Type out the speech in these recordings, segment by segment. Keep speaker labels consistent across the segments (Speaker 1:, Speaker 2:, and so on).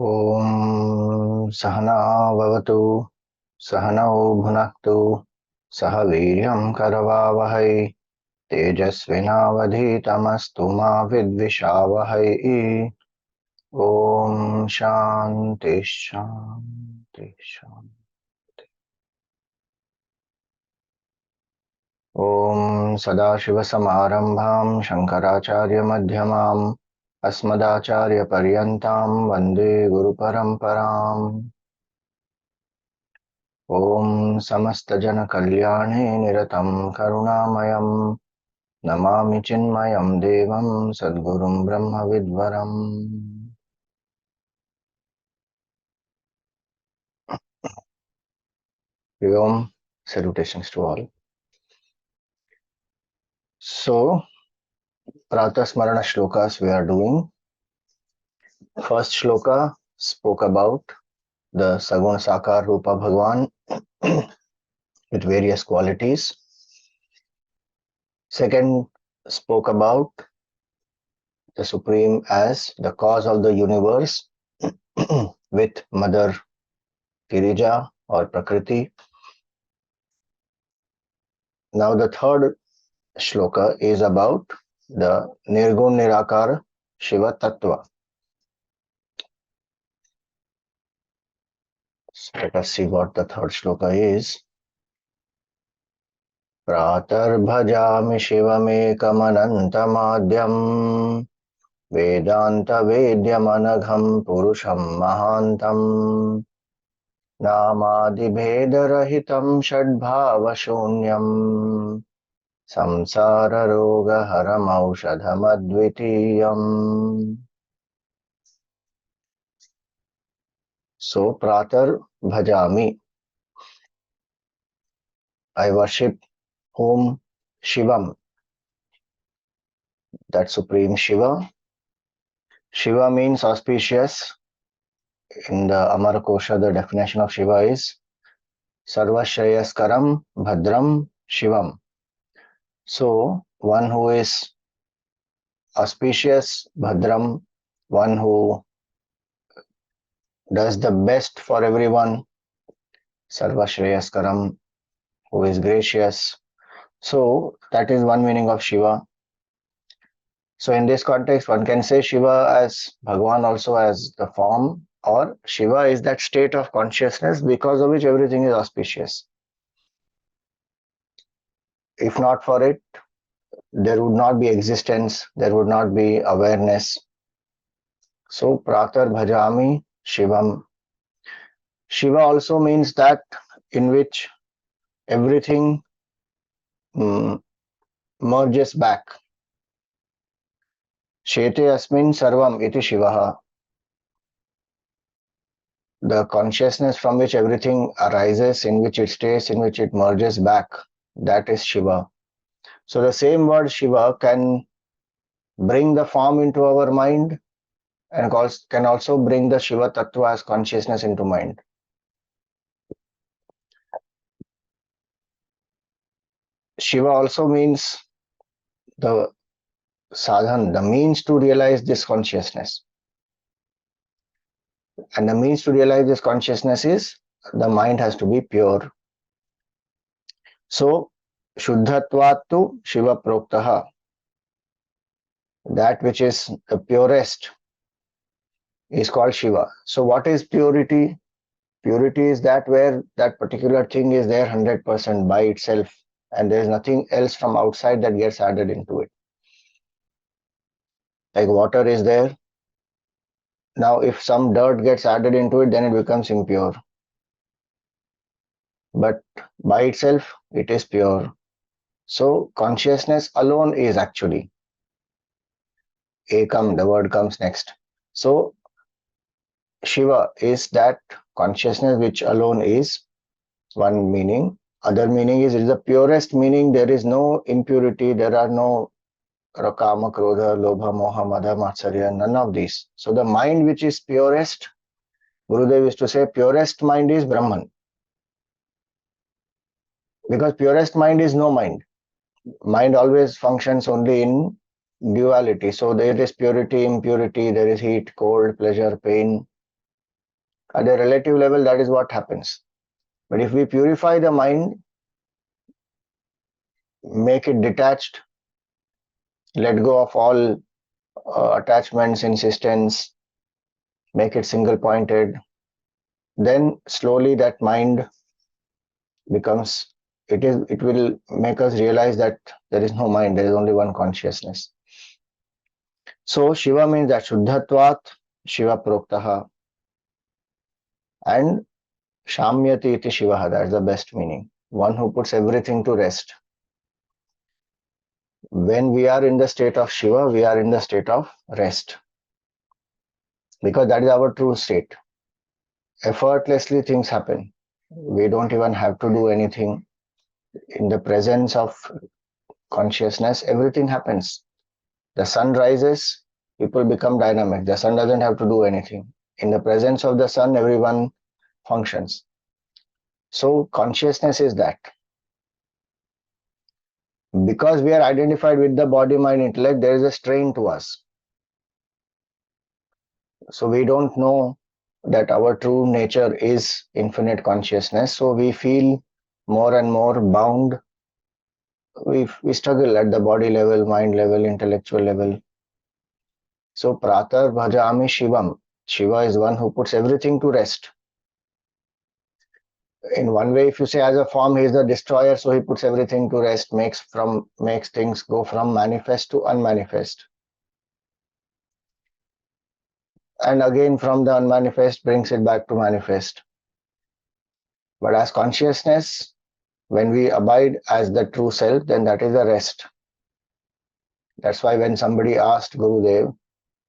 Speaker 1: ॐ सहना भवतु सहनौ भुनक्तु सह वीर्यं करवावहै तेजस्विनावधीतमस्तु मा विद्विषावहै। ॐ शान्ति शान्ति शान्ति। ॐ सदाशिवसमारम्भां शङ्कराचार्यमध्यमाम् अस्मदाचार्यपर्यन्तां वन्दे गुरुपरम्पराम्। ॐ समस्तजनकल्याणे निरतं करुणामयं नमामि चिन्मयं देवं सद्गुरुं ब्रह्मविद्वरम्। Shivam, salutations to all. So, Pratah Smarana shlokas we are doing. First shloka spoke about the Saguna Sakar Rupa Bhagwan with various qualities. Second spoke about the Supreme as the cause of the universe with Mother Girija or Prakriti. Now the third shloka is about the Nirgun Nirakar Shiva Tattva. So let us see what the third shloka is. Pratarbhajami Shivamekamanaantamadyam Vedanta Vedyamanagham Purusham Mahantam Namadibhedarahitam Shadbhavashunyam Samsara Roga Haram Aushadhamadvitiyam. So, Pratar Bhajami, I worship whom? Shivam, that Supreme Shiva. Shiva means auspicious. In the Amar Kosha, the definition of Shiva is Sarvashreyaskaram Bhadram Shivam. So, one who is auspicious, Bhadram, one who does the best for everyone, Sarvashreyaskaram, who is gracious. So, that is one meaning of Shiva. So, in this context, one can say Shiva as Bhagwan also as the form, or Shiva is that state of consciousness because of which everything is auspicious. If not for it, there would not be existence, there would not be awareness. So, Pratar Bhajami Shivam. Shiva also means that in which everything merges back. Shete asmin sarvam iti Shivaha. The consciousness from which everything arises, in which it stays, in which it merges back, that is Shiva. So the same word Shiva can bring the form into our mind and can also bring the Shiva Tattva as consciousness into mind. Shiva also means the sadhan, the means to realize this consciousness. And the means to realize this consciousness is the mind has to be pure. So, Shuddhatvattu Shiva Proktaha, that which is the purest is called Shiva. So, what is purity? Purity is that where that particular thing is there 100% by itself and there is nothing else from outside that gets added into it. Like water is there. Now, if some dirt gets added into it, then it becomes impure. But by itself, it is pure. So, consciousness alone is actually Ekam, the word comes next. So, Shiva is that consciousness which alone is one meaning. Other meaning is it is the purest meaning. There is no impurity. There are no Kama, Krodha, Lobha, Moha, Madha, Matsarya, none of these. So, the mind which is purest, Gurudev used to say, purest mind is Brahman. Because purest mind is no mind. Mind always functions only in duality. So there is purity, impurity, there is heat, cold, pleasure, pain. At a relative level, that is what happens. But if we purify the mind, make it detached, let go of all attachments, insistence, make it single pointed, then slowly that mind becomes, it will make us realize that there is no mind, there is only one consciousness. So Shiva means that Shuddhatvat, Shiva Proktaha, and Shamyati iti Shivaha, that's the best meaning. One who puts everything to rest. When we are in the state of Shiva, we are in the state of rest. Because that is our true state. Effortlessly things happen. We don't even have to do anything. In the presence of consciousness, everything happens. The sun rises, people become dynamic. The sun doesn't have to do anything. In the presence of the sun, everyone functions. So consciousness is that. Because we are identified with the body, mind, intellect, there is a strain to us. So we don't know that our true nature is infinite consciousness. So we feel more and more bound. We struggle at the body level, mind level, intellectual level. So Pratah bhajami Shivam. Shiva is one who puts everything to rest. In one way, if you say as a form, he is the destroyer, so he puts everything to rest, makes things go from manifest to unmanifest. And again from the unmanifest brings it back to manifest. But as consciousness, when we abide as the true self, then that is the rest. That's why when somebody asked Gurudev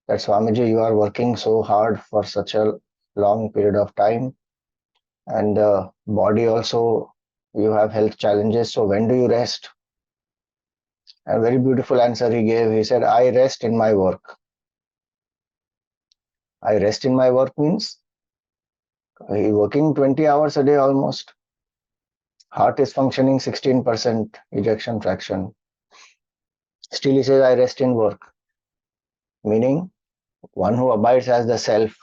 Speaker 1: that Swamiji, you are working so hard for such a long period of time, and the body also, you have health challenges, so when do you rest? A very beautiful answer he gave. He said, I rest in my work. I rest in my work means he working 20 hours a day almost. Heart is functioning 16% ejection fraction. Still he says, I rest in work. Meaning, one who abides as the self,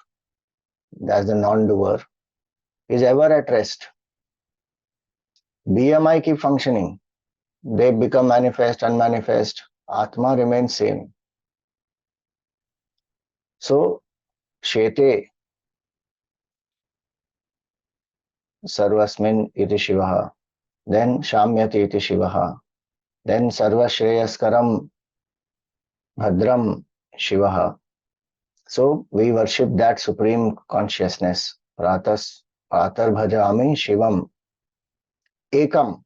Speaker 1: as the non-doer, is ever at rest. BMI keep functioning. They become manifest, unmanifest. Atma remains same. So, Shete Sarvasmin iti Shivaha. Then Shamyati iti Shivaha. Then Sarva Shreyaskaram Bhadram Shivaha. So we worship that supreme consciousness. Pratar bhajami Shivam. Ekam.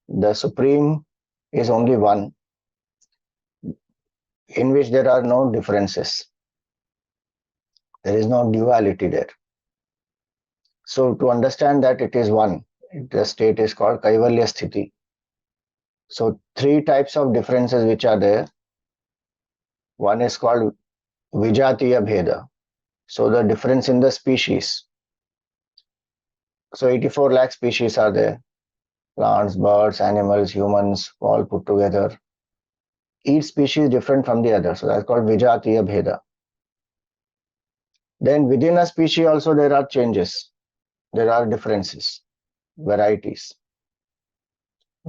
Speaker 1: The supreme is only one, in which there are no differences. There is no duality there. So to understand that it is one, the state is called Kaivalya Sthiti. So three types of differences which are there. One is called Vijatiya Bheda. So the difference in the species. So 84 lakh species are there. Plants, birds, animals, humans, all put together. Each species is different from the other. So that's called Vijatiya Bheda. Then within a species also there are changes. There are differences, varieties.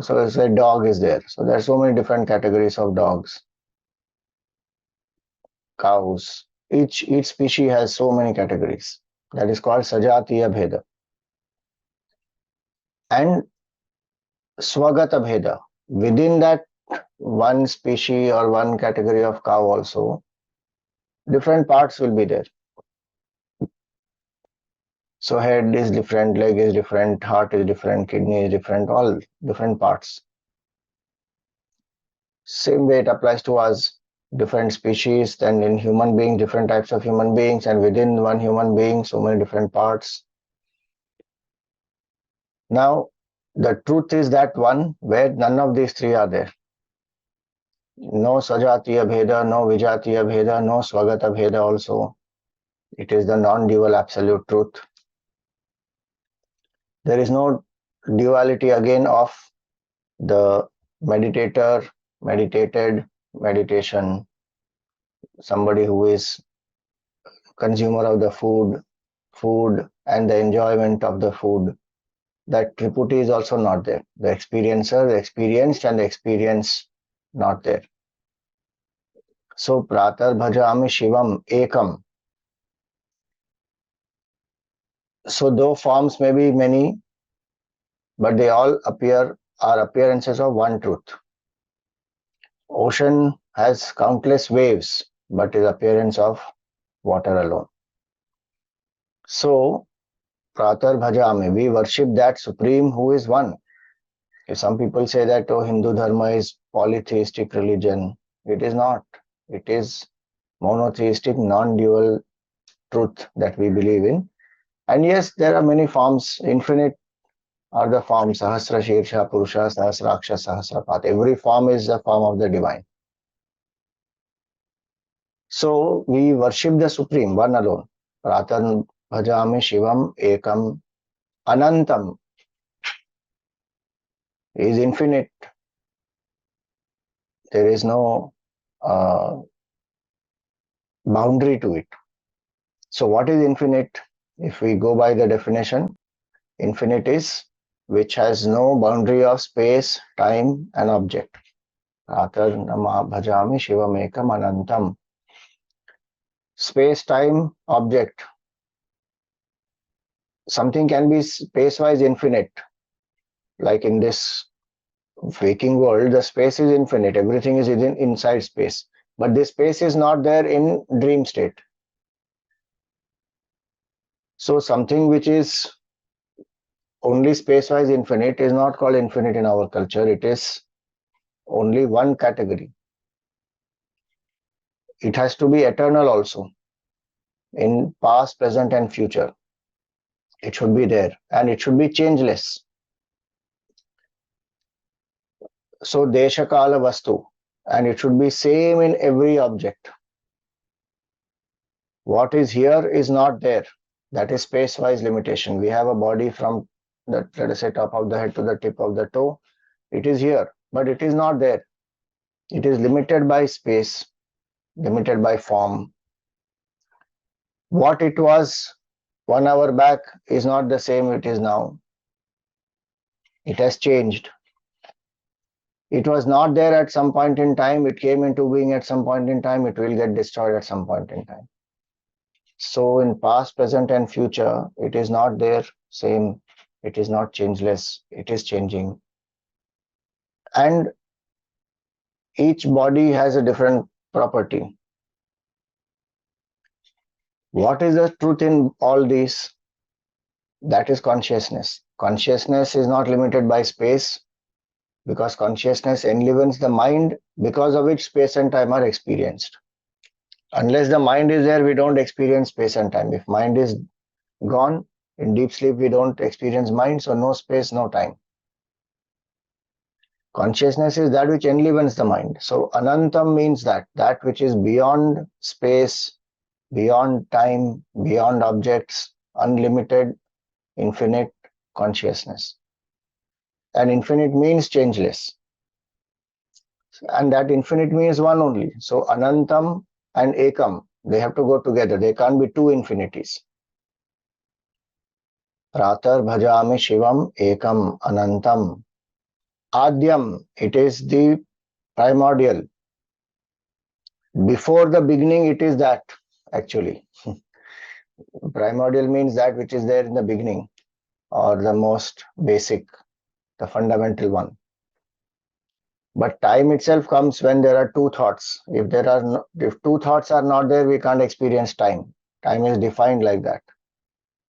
Speaker 1: So let's say dog is there. So there are so many different categories of dogs. Cows. Each species has so many categories. That is called Sajatiya Bheda. And Swagata Bheda. Within that one species or one category of cow also, different parts will be there. So head is different, leg is different, heart is different, kidney is different, all different parts. Same way it applies to us. Different species, then in human beings, different types of human beings, and within one human being, so many different parts. Now, the truth is that one where none of these three are there. No Sajatiya Bheda, no Vijatiya Bheda, no Swagata Bheda also. It is the non-dual absolute truth. There is no duality again of the meditator, meditated, meditation, somebody who is consumer of the food, food and the enjoyment of the food, that triputty is also not there. The experiencer, the experienced, and the experience not there. So pratar bhajami shivam ekam. So though forms may be many, but they all are appearances of one truth. Ocean has countless waves, but is appearance of water alone. So pratar bhajami, we worship that supreme who is one. If some people say that, oh, Hindu dharma is polytheistic religion, it is not. It is monotheistic, non-dual truth that we believe in. And yes, there are many forms. Infinite are the forms. Sahasra Shirsha Purusha, Sahasraksha, Sahasrapat. Every form is a form of the divine. So we worship the Supreme, one alone. Pratan bhajami Shivam ekam anantam. He is infinite. There is no boundary to it. So what is infinite? If we go by the definition, infinite is which has no boundary of space, time, and object. Atar nama bhajami shivamekam anantam. Space, time, object. Something can be space-wise infinite. Like in this waking world, the space is infinite. Everything is inside space. But this space is not there in dream state. So something which is only space-wise infinite is not called infinite in our culture. It is only one category. It has to be eternal also, in past, present, and future. It should be there, and it should be changeless. So desha kala vastu, and it should be same in every object. What is here is not there. That is space-wise limitation. We have a body from the, let us say, top of the head to the tip of the toe. It is here, but it is not there. It is limited by space, limited by form. What it was 1 hour back is not the same it is now. It has changed. It was not there at some point in time. It came into being at some point in time. It will get destroyed at some point in time. So in past, present, and future, it is not there same. It is not changeless. It is changing. And each body has a different property. What is the truth in all these? That is consciousness. Consciousness is not limited by space, because consciousness enlivens the mind, because of which space and time are experienced. Unless the mind is there, we don't experience space and time. If mind is gone, in deep sleep, we don't experience mind, so no space, no time. Consciousness is that which enlivens the mind. So anantam means that which is beyond space, beyond time, beyond objects, unlimited, infinite consciousness. And infinite means changeless. And that infinite means one only. So anantam and ekam, they have to go together. They can't be two infinities. Pratar bhajami shivam ekam anantam. Adyam, it is the primordial. Before the beginning, it is that actually. Primordial means that which is there in the beginning, or the most basic, the fundamental one. But time itself comes when there are two thoughts. If two thoughts are not there, we can't experience time. Time is defined like that.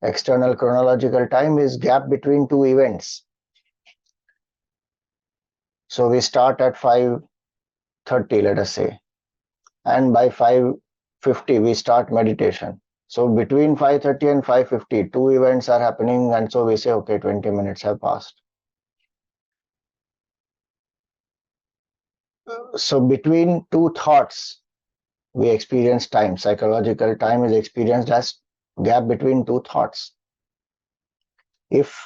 Speaker 1: External chronological time is gap between two events. So we start at 5:30, let us say, and by 5:50 we start meditation. So between 5:30 and 5:50, two events are happening, and so we say, okay, 20 minutes have passed. So between two thoughts, we experience time. Psychological time is experienced as gap between two thoughts. If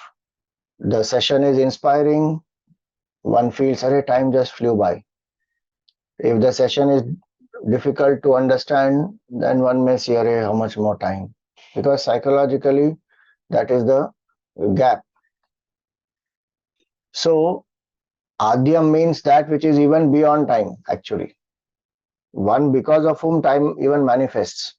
Speaker 1: the session is inspiring, one feels, "Arey, time just flew by." If the session is difficult to understand, then one may say, "Arey, how much more time?" because psychologically that is the gap. So Adyam means that which is even beyond time, actually. One because of whom time even manifests.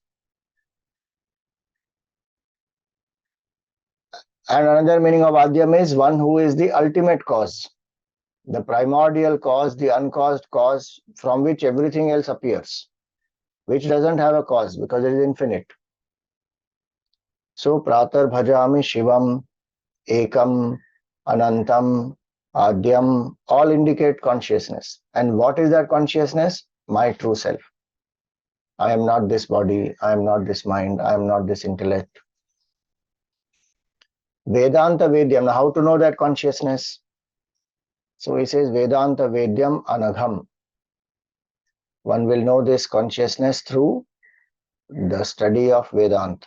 Speaker 1: And another meaning of Adyam is one who is the ultimate cause, the primordial cause, the uncaused cause from which everything else appears, which doesn't have a cause because it is infinite. So Pratar Bhajami Shivam, Ekam, Anantam, Adyam, all indicate consciousness. And what is that consciousness? My true self. I am not this body, I am not this mind, I am not this intellect. Vedanta Vedyam. Now, how to know that consciousness? So he says Vedanta Vedyam Anagham. One will know this consciousness through the study of Vedanta.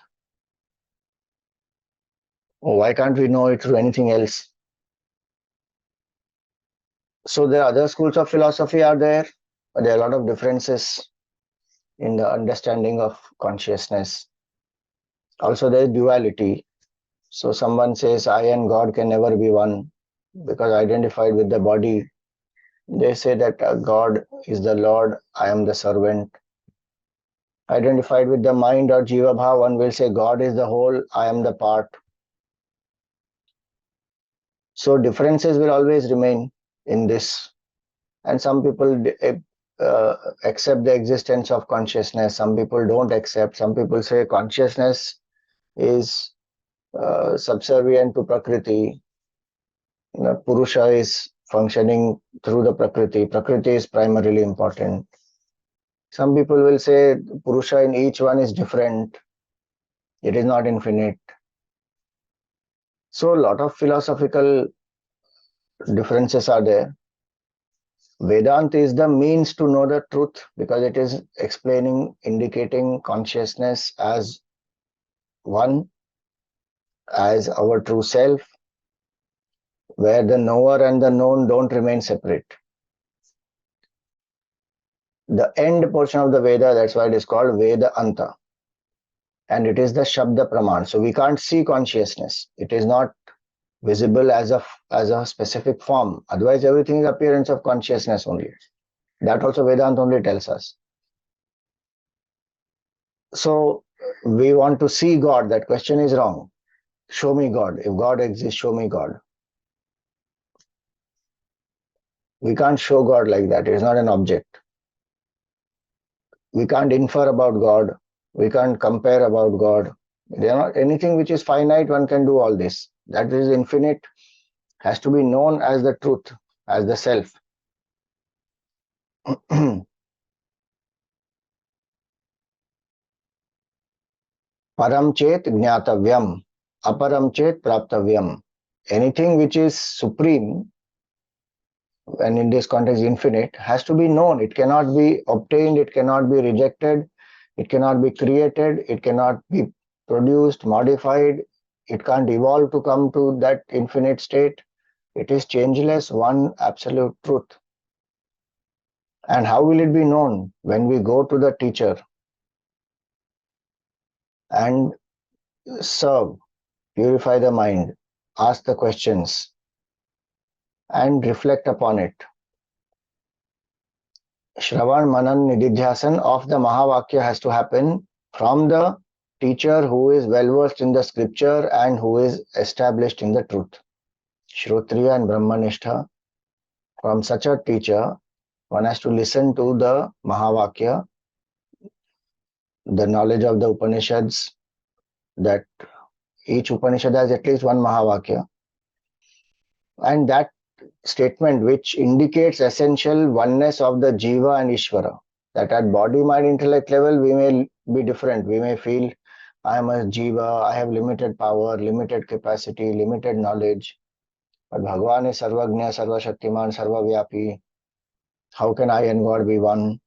Speaker 1: Oh, why can't we know it through anything else? So the other schools of philosophy are there, but there are a lot of differences in the understanding of consciousness. Also, there is duality. So someone says I and God can never be one because identified with the body. They say that God is the Lord, I am the servant. Identified with the mind or Jiva Bhav, one will say God is the whole, I am the part. So differences will always remain in this. And some people accept the existence of consciousness, some people don't accept. Some people say consciousness is subservient to Prakriti. Purusha is functioning through the Prakriti. Prakriti is primarily important. Some people will say Purusha in each one is different. It is not infinite. So a lot of philosophical differences are there. Vedanta is the means to know the truth because it is explaining, indicating consciousness as one, as our true self, where the knower and the known don't remain separate. The end portion of the Veda, that's why it is called Veda Anta. And it is the Shabda Praman. So we can't see consciousness. It is not visible as a specific form. Otherwise, everything is appearance of consciousness only. That also Vedanta only tells us. So we want to see God. That question is wrong. Show me God. If God exists, show me God. We can't show God like that. It is not an object. We can't infer about God. We can't compare about God. They are not anything which is finite. One can do all this. That is infinite has to be known as the truth, as the self. Param chet jnatavyam, aparam chet praptavyam. Anything which is supreme, and in this context infinite, has to be known. It cannot be obtained, it cannot be rejected, it cannot be created, it cannot be produced, modified, it can't evolve to come to that infinite state. It is changeless, one absolute truth. And how will it be known? When we go to the teacher and serve, purify the mind, ask the questions, and reflect upon it. Shravan, Manan, Nididhyasan of the Mahavakya has to happen from the teacher who is well versed in the scripture and who is established in the truth. Shrotriya and Brahmanishtha. From such a teacher, one has to listen to the Mahavakya, the knowledge of the Upanishads, that each Upanishad has at least one Mahavakya. And that statement which indicates essential oneness of the Jiva and Ishvara. That at body, mind, intellect level, we may be different. We may feel I am a Jiva, I have limited power, limited capacity, limited knowledge. But Bhagavan is Sarvagnya, Sarvashaktiman, Sarvavyapi. How can I and God be one?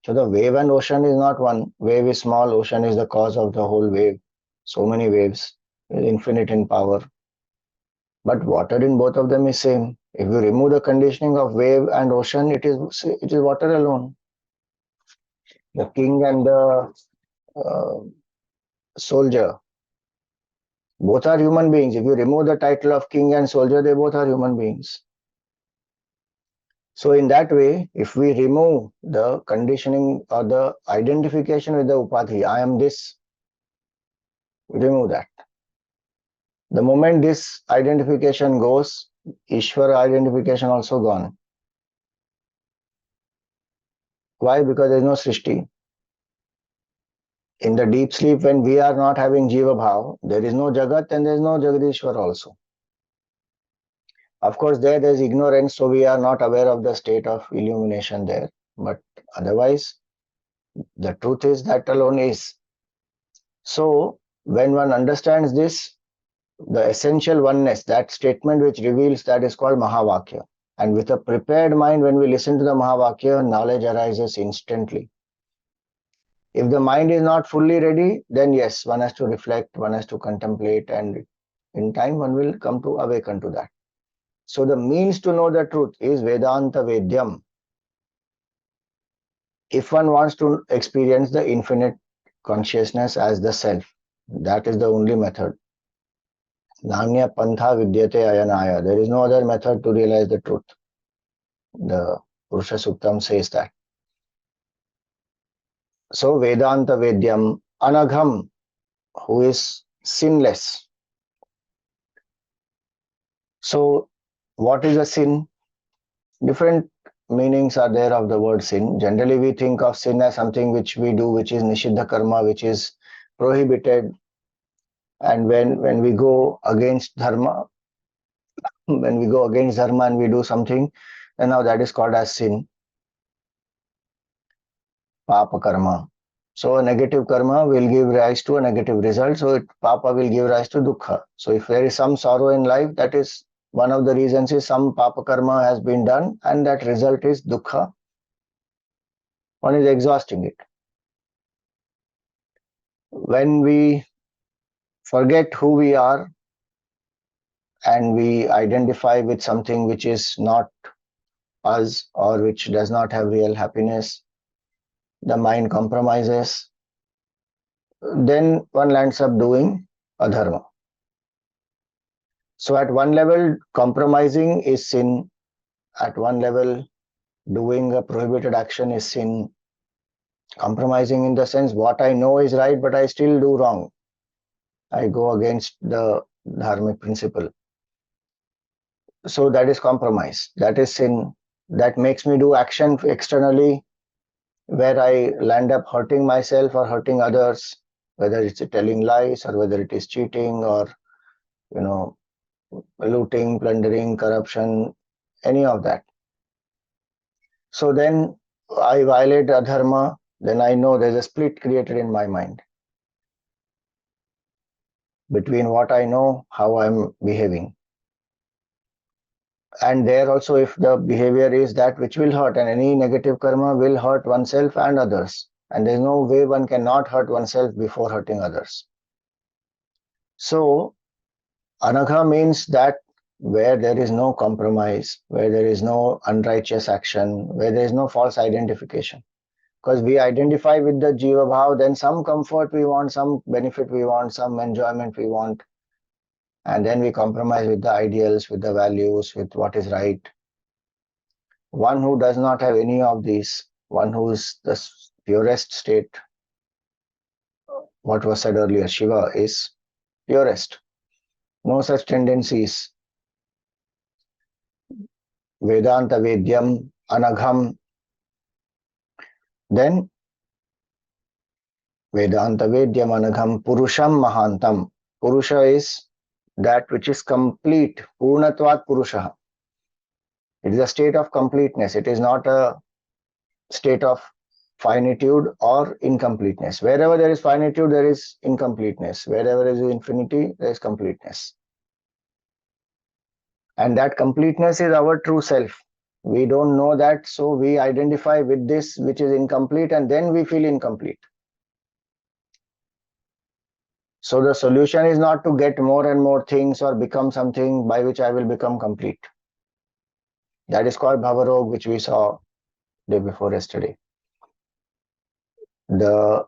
Speaker 1: So the wave and ocean is not one. Wave is small, ocean is the cause of the whole wave. So many waves, infinite in power. But water in both of them is same. If you remove the conditioning of wave and ocean, it is water alone. The king and the uh, soldier. Both are human beings. If you remove the title of king and soldier, they both are human beings. So in that way, if we remove the conditioning or the identification with the upadhi, I am this, remove that. The moment this identification goes, Ishvara identification also gone. Why? Because there is no Srishti. In the deep sleep, when we are not having Jiva Bhav, there is no Jagat and there is no Jagadishwar also. Of course, there is ignorance, so we are not aware of the state of illumination there. But otherwise, the truth is that alone is. So, when one understands this, the essential oneness, that statement which reveals that is called Mahavakya. And with a prepared mind, when we listen to the Mahavakya, knowledge arises instantly. If the mind is not fully ready, then yes, one has to reflect, one has to contemplate, and in time one will come to awaken to that. So the means to know the truth is Vedanta Vedyam. If one wants to experience the infinite consciousness as the self, that is the only method. Nanya Pantha Vidyate Ayanaya. There is no other method to realize the truth. The Purusha Suktam says that. So Vedanta Vedyam Anagham, who is sinless. So what is a sin? Different meanings are there of the word sin. Generally, we think of sin as something which we do, which is Nishiddha Karma, which is prohibited. And when we go against Dharma, when we go against Dharma and we do something, then now that is called as sin, Papa Karma. So a negative karma will give rise to a negative result. So Papa will give rise to Dukkha. So if there is some sorrow in life, that is one of the reasons is some Papa karma has been done and that result is Dukkha. One is exhausting it. When we forget who we are and we identify with something which is not us or which does not have real happiness, the mind compromises, then one lands up doing adharma. So at one level, compromising is sin. At one level, doing a prohibited action is sin. Compromising in the sense what I know is right, but I still do wrong. I go against the dharmic principle. So that is compromise. That is sin. That makes me do action externally where I land up hurting myself or hurting others, whether it's telling lies or whether it is cheating or, you know, looting, plundering, corruption, any of that. So then I violate adharma, then I know there's a split created in my mind between what I know, how I'm behaving. And there also, if the behavior is that which will hurt, and any negative karma will hurt oneself and others. And there's no way one cannot hurt oneself before hurting others. So, anagha means that where there is no compromise, where there is no unrighteous action, where there is no false identification. Because we identify with the Jiva Bhav, then some comfort we want, some benefit we want, some enjoyment we want. And then we compromise with the ideals, with the values, with what is right. One who does not have any of these, one who is the purest state, what was said earlier, Shiva is purest. No such tendencies. Vedanta Vedyam, Anagham. Then Vedanta Vedyam, Anagham, Purusham Mahantam. Purusha is that which is complete. Purnatvat Purusha. It is a state of completeness. It is not a state of finitude or incompleteness. Wherever there is finitude, there is incompleteness. Wherever there is infinity, there is completeness. And that completeness is our true self. We don't know that, so we identify with this which is incomplete and then we feel incomplete. So the solution is not to get more and more things or become something by which I will become complete. That is called Bhavarog, which we saw day before yesterday. The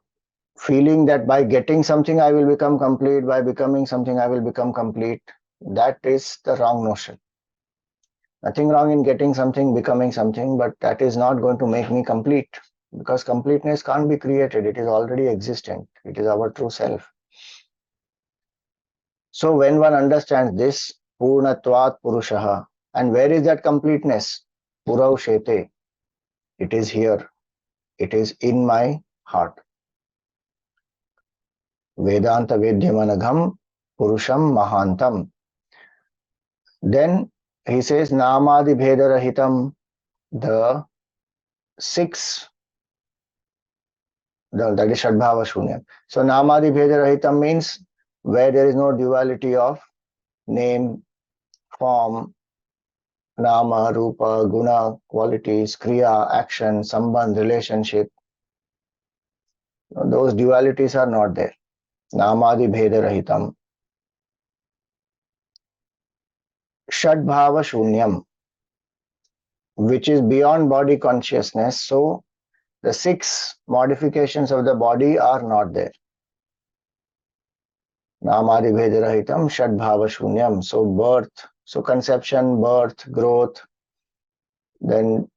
Speaker 1: feeling that by getting something I will become complete, by becoming something I will become complete. That is the wrong notion. Nothing wrong in getting something, becoming something, but that is not going to make me complete, because completeness can't be created. It is already existent. It is our true self. So when one understands this, Purnatvat Purushaha, and where is that completeness? Puraushete. It is here. It is in my heart. Vedanta Vedyamanagam Purusham Mahantam. Then he says Namadi Bhedarahitam, the six, that is Shadbhava Shunyam. So Namadi Bhedarahitam means where there is no duality of name, form, Nama, Rupa, Guna, qualities, Kriya, action, Sambandh, relationship. Those dualities are not there. Namadi Bhedarahitam. Shadbhava Shunyam, which is beyond body consciousness. So the six modifications of the body are not there. Namadi Bhedarahitam Shadbhava Shunyam. So birth, so conception, birth, growth, then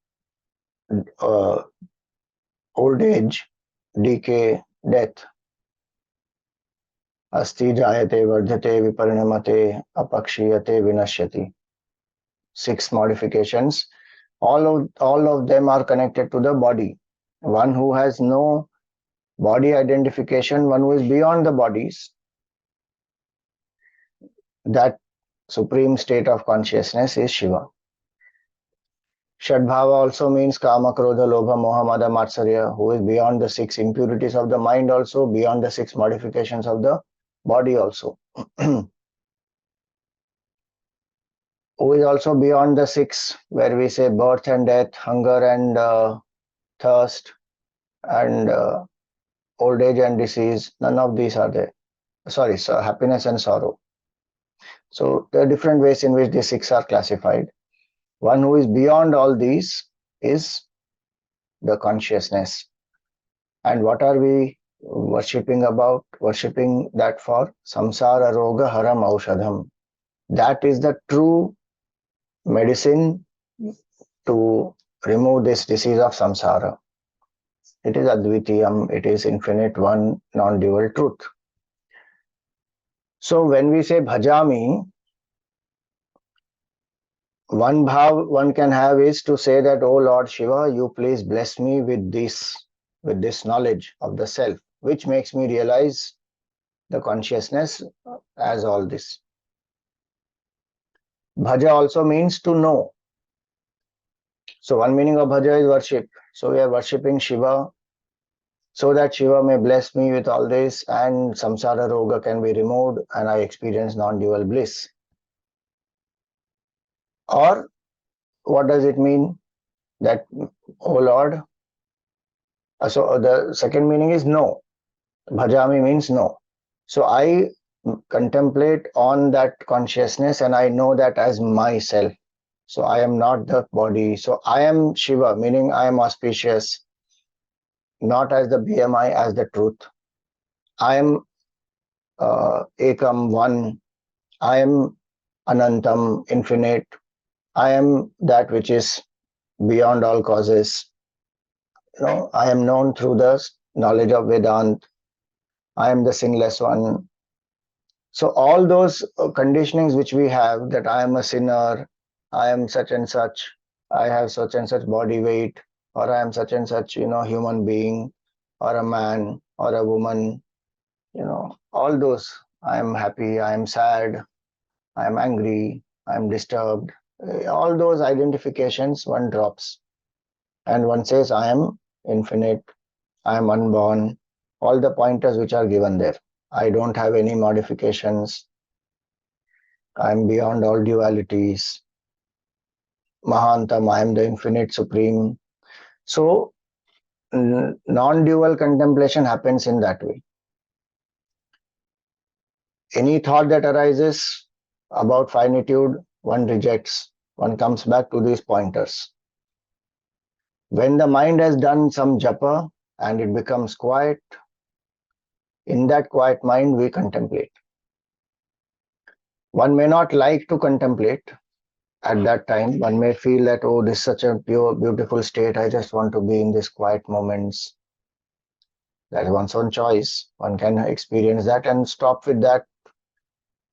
Speaker 1: old age, decay, death. Asti jayate vardhate viparinamate apakshiyate vinashyati. Six modifications. All of them are connected to the body. One who has no body identification, one who is beyond the bodies, that supreme state of consciousness is Shiva. Shadbhava also means Kama, Krodha, Lobha, Moha, Mada, Matsarya, who is beyond the six impurities of the mind also, beyond the six modifications of the body also. Who is also beyond the six, where we say birth and death, hunger and thirst, and old age and disease. None of these are there. Sorry, so happiness and sorrow. So there are different ways in which these six are classified. One who is beyond all these is the consciousness. And what are we worshipping about? Worshipping that for samsara roga haram aushadham. That is the true medicine to remove this disease of samsara. It is Advitiyam, it is infinite one, non-dual truth. So when we say bhajami, one bhav one can have is to say that, oh Lord Shiva, you please bless me with this knowledge of the self, which makes me realize the consciousness as all this. Bhaja also means to know. So one meaning of bhaja is worship. So we are worshipping Shiva so that Shiva may bless me with all this and samsara roga can be removed and I experience non-dual bliss. Or what does it mean? That, oh Lord, so the second meaning is no. Bhajami means no. So I contemplate on that consciousness and I know that as myself. So I am not the body. So I am Shiva, meaning I am auspicious, not as the BMI, as the truth. I am Ekam, one. I am Anantam, infinite. I am that which is beyond all causes. I am known through the knowledge of Vedant. I am the sinless one. So all those conditionings which we have, that I am a sinner, I am such and such, I have such and such body weight, or I am such and such, human being, or a man, or a woman, all those. I am happy, I am sad, I am angry, I am disturbed. All those identifications one drops. And one says, I am infinite, I am unborn, all the pointers which are given there. I don't have any modifications. I am beyond all dualities. Mahantam, I am the infinite supreme. So, non-dual contemplation happens in that way. Any thought that arises about finitude, one rejects. One comes back to these pointers. When the mind has done some japa and it becomes quiet, In that quiet mind, we contemplate. One may not like to contemplate at that time. One may feel that, oh, this is such a pure, beautiful state. I just want to be in this quiet moments. That is one's own choice. One can experience that and stop with that.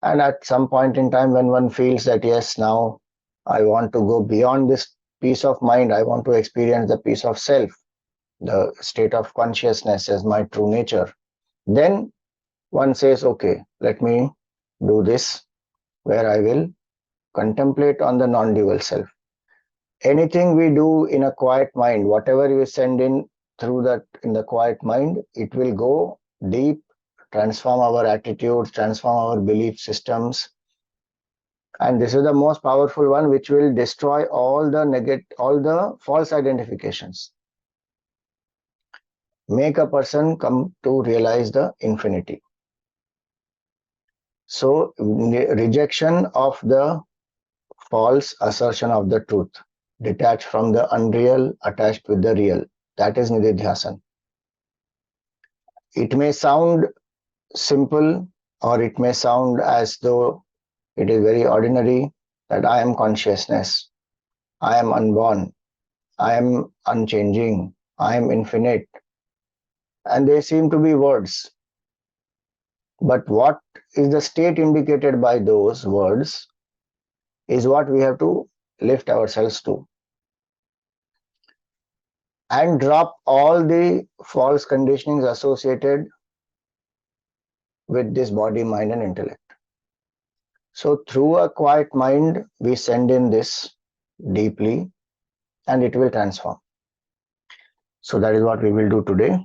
Speaker 1: And at some point in time, when one feels that, yes, now I want to go beyond this peace of mind, I want to experience the peace of self, the state of consciousness as my true nature, then one says, okay, let me do this, where I will contemplate on the non-dual self. Anything we do in a quiet mind, whatever you send in through that in the quiet mind, it will go deep, transform our attitudes, transform our belief systems. And this is the most powerful one, which will destroy all the false identifications. Make a person come to realize the infinity. So rejection of the false assertion of the truth, detached from the unreal, attached with the real. That is nididhyasan. It may sound simple, or it may sound as though it is very ordinary, that I am consciousness, I am unborn, I am unchanging, I am infinite. And they seem to be words. But what is the state indicated by those words is what we have to lift ourselves to. And drop all the false conditionings associated with this body, mind, and intellect. So, through a quiet mind, we send in this deeply and it will transform. So, that is what we will do today.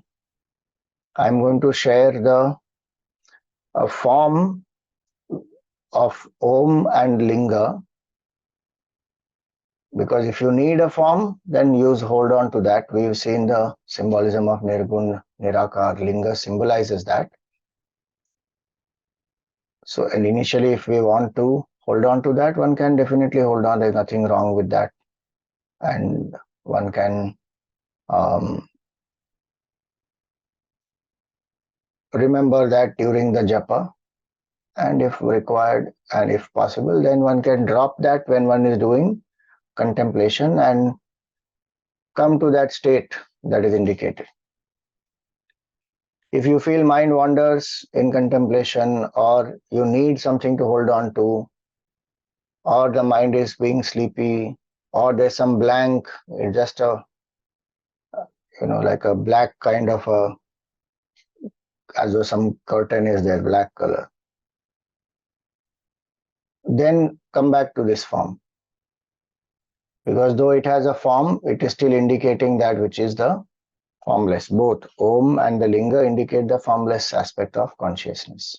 Speaker 1: I'm going to share a form of Om and Linga, because if you need a form, then hold on to that. We've seen the symbolism of Nirgun, Nirakar. Linga symbolizes that. So, and initially, if we want to hold on to that, one can definitely hold on. There's nothing wrong with that. And one can remember that during the japa. And if required and if possible, then one can drop that when one is doing contemplation and come to that state that is indicated. If you feel mind wanders in contemplation, or you need something to hold on to, or the mind is being sleepy, or there's some blank, it's just a, like a black kind of a, as though some curtain is there, black color, then come back to this form. Because though it has a form, it is still indicating that which is the formless. Both Om and the Linga indicate the formless aspect of consciousness.